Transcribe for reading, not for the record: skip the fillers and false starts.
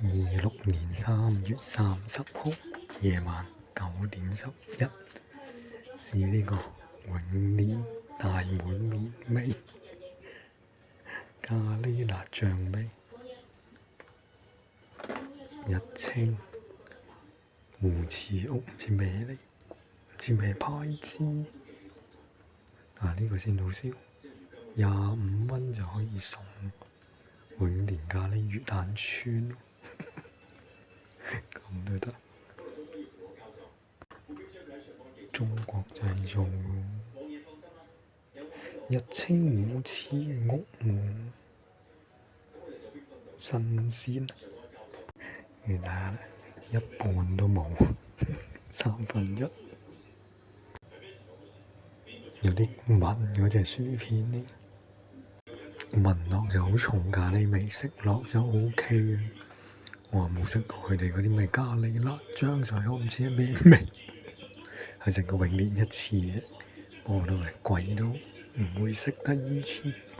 2026年3月30號夜晚9點11是呢個永年大碗麵味咖喱辣醬味日清胡柿屋，唔知咩嚟，唔知咩牌子。呢個先好笑，25蚊就可以送永年咖喱魚蛋串咯，咁都得。中國製造喎，日清胡柿屋喎，新鮮。你睇下啦，一半都冇，1/3。有啲聞嗰隻薯片呢，聞落就好重咖喱味，食落就 OK 嘅。我冇食過佢哋嗰啲咩咖喱辣醬，所以我唔知係咩味。係食過永年一次啫，我都係貴到唔會食第二次。